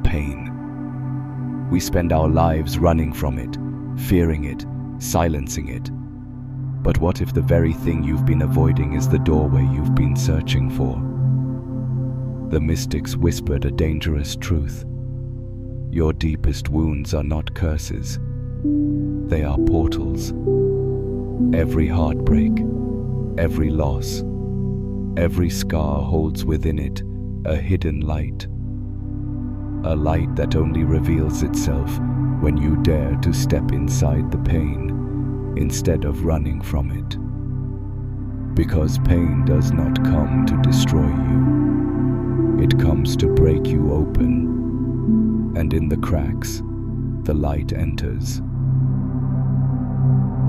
pain. We spend our lives running from it, fearing it, silencing it. But what if the very thing you've been avoiding is the doorway you've been searching for? The mystics whispered a dangerous truth. Your deepest wounds are not curses. They are portals. Every heartbreak, every loss, every scar holds within it a hidden light. A light that only reveals itself when you dare to step inside the pain instead of running from it. Because pain does not come to destroy you. It comes to break you open, and in the cracks, the light enters.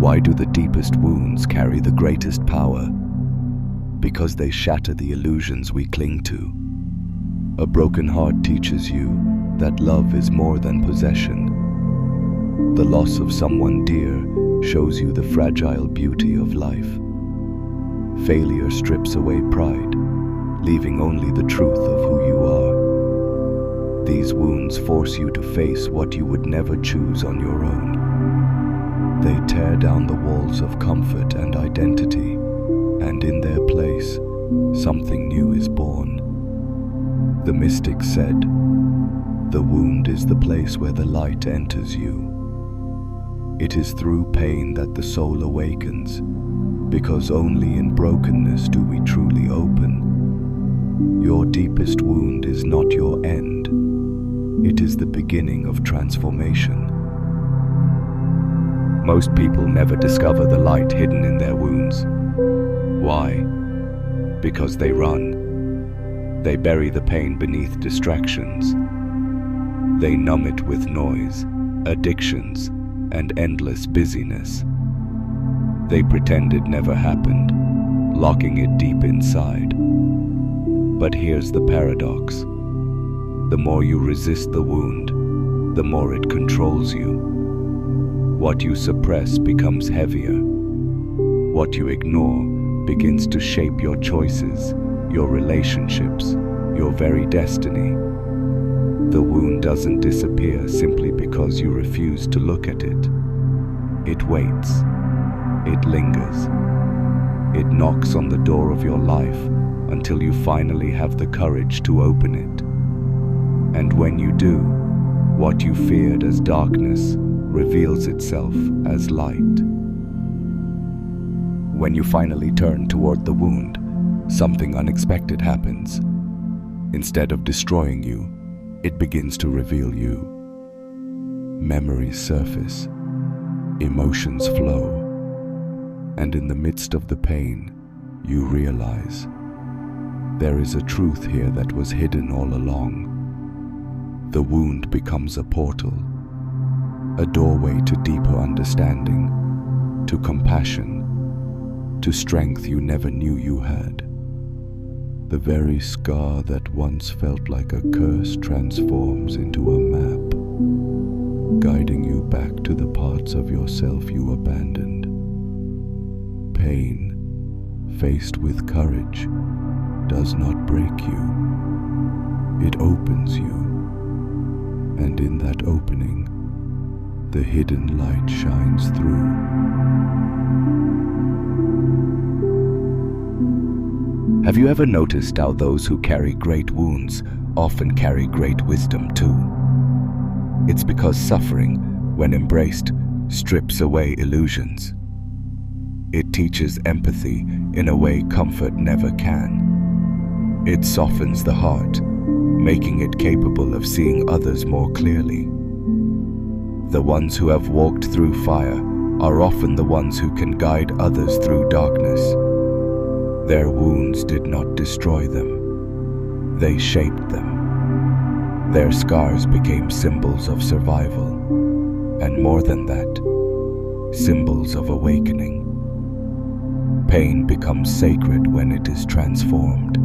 Why do the deepest wounds carry the greatest power? Because they shatter the illusions we cling to. A broken heart teaches you that love is more than possession. The loss of someone dear shows you the fragile beauty of life. Failure strips away pride, leaving only the truth of who you are. These wounds force you to face what you would never choose on your own. They tear down the walls of comfort and identity, and in their place, something new is born. The mystic said, "The wound is the place where the light enters you." It is through pain that the soul awakens, because only in brokenness do we truly open. Your deepest wound is not your end. It is the beginning of transformation. Most people never discover the light hidden in their wounds. Why? Because they run. They bury the pain beneath distractions. They numb it with noise, addictions, and endless busyness. They pretend it never happened, locking it deep inside. But here's the paradox. The more you resist the wound, the more it controls you. What you suppress becomes heavier. What you ignore begins to shape your choices, your relationships, your very destiny. The wound doesn't disappear simply because you refuse to look at it. It waits. It lingers. It knocks on the door of your life until you finally have the courage to open it. And when you do, what you feared as darkness reveals itself as light. When you finally turn toward the wound, something unexpected happens. Instead of destroying you, it begins to reveal you. Memories surface, emotions flow, and in the midst of the pain, you realize there is a truth here that was hidden all along. The wound becomes a portal, a doorway to deeper understanding, to compassion, to strength you never knew you had. The very scar that once felt like a curse transforms into a map, guiding you back to the parts of yourself you abandoned. Pain, faced with courage, does not break you. It opens you, and in that opening, the hidden light shines through. Have you ever noticed how those who carry great wounds often carry great wisdom too? It's because suffering, when embraced, strips away illusions. It teaches empathy in a way comfort never can. It softens the heart, making it capable of seeing others more clearly. The ones who have walked through fire are often the ones who can guide others through darkness. Their wounds did not destroy them. They shaped them. Their scars became symbols of survival, and more than that, symbols of awakening. Pain becomes sacred when it is transformed,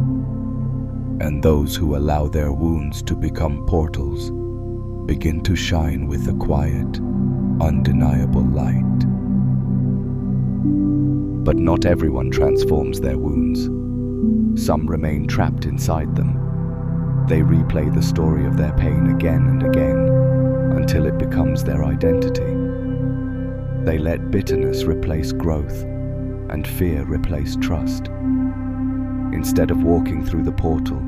and those who allow their wounds to become portals begin to shine with a quiet, undeniable light. But not everyone transforms their wounds. Some remain trapped inside them. They replay the story of their pain again and again until it becomes their identity. They let bitterness replace growth and fear replace trust. Instead of walking through the portal,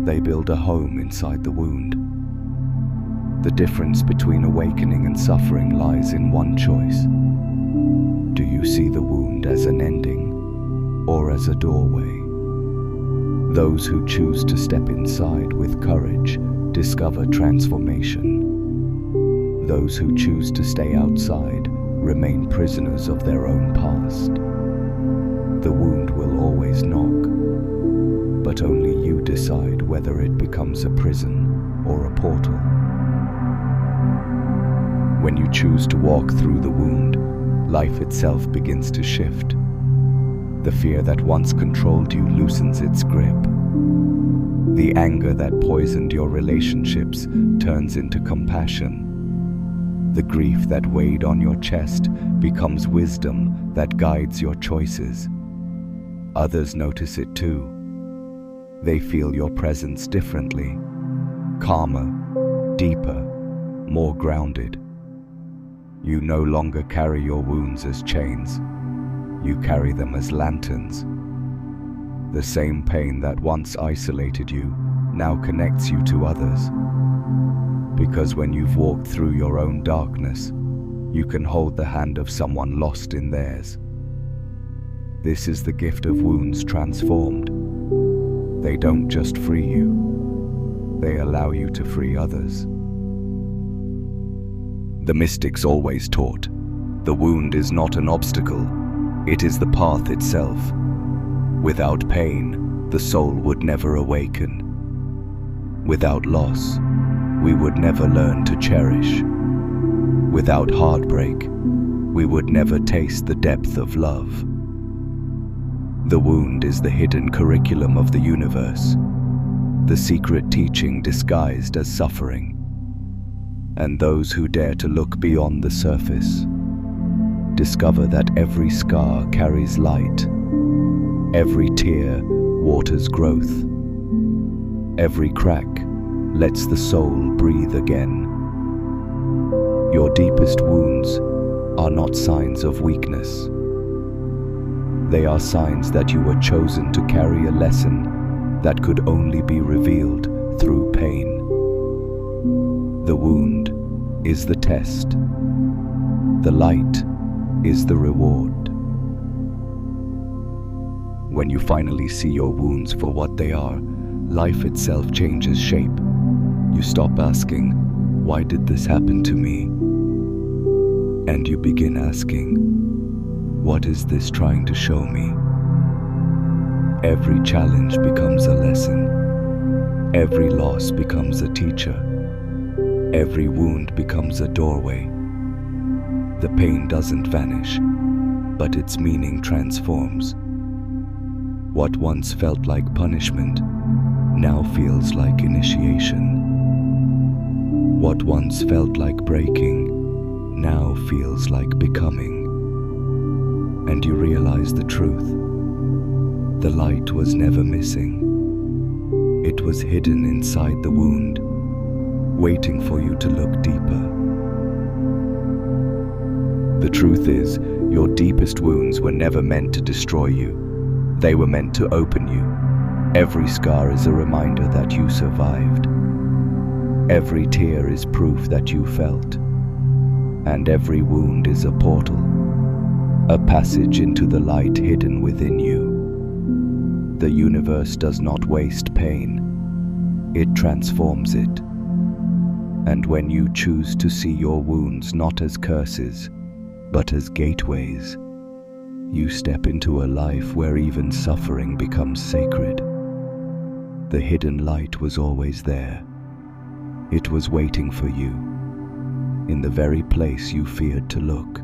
they build a home inside the wound. The difference between awakening and suffering lies in one choice. Do you see the wound as an ending or as a doorway? Those who choose to step inside with courage discover transformation. Those who choose to stay outside remain prisoners of their own past. The wound will always knock, but only you decide whether it becomes a prison or a portal. When you choose to walk through the wound, life itself begins to shift. The fear that once controlled you loosens its grip. The anger that poisoned your relationships turns into compassion. The grief that weighed on your chest becomes wisdom that guides your choices. Others notice it too. They feel your presence differently, calmer, deeper, more grounded. You no longer carry your wounds as chains. You carry them as lanterns. The same pain that once isolated you now connects you to others. Because when you've walked through your own darkness, you can hold the hand of someone lost in theirs. This is the gift of wounds transformed. They don't just free you, they allow you to free others. The mystics always taught, the wound is not an obstacle, it is the path itself. Without pain, the soul would never awaken. Without loss, we would never learn to cherish. Without heartbreak, we would never taste the depth of love. The wound is the hidden curriculum of the universe, the secret teaching disguised as suffering. And those who dare to look beyond the surface discover that every scar carries light, every tear waters growth, every crack lets the soul breathe again. Your deepest wounds are not signs of weakness. They are signs that you were chosen to carry a lesson that could only be revealed through pain. The wound is the test. The light is the reward. When you finally see your wounds for what they are, life itself changes shape. You stop asking, why did this happen to me? And you begin asking, what is this trying to show me? Every challenge becomes a lesson. Every loss becomes a teacher. Every wound becomes a doorway. The pain doesn't vanish, but its meaning transforms. What once felt like punishment now feels like initiation. What once felt like breaking now feels like becoming. And you realize the truth. The light was never missing. It was hidden inside the wound, waiting for you to look deeper. The truth is, your deepest wounds were never meant to destroy you. They were meant to open you. Every scar is a reminder that you survived. Every tear is proof that you felt. And every wound is a portal, a passage into the light hidden within you. The universe does not waste pain. It transforms it. And when you choose to see your wounds not as curses, but as gateways, you step into a life where even suffering becomes sacred. The hidden light was always there. It was waiting for you, in the very place you feared to look.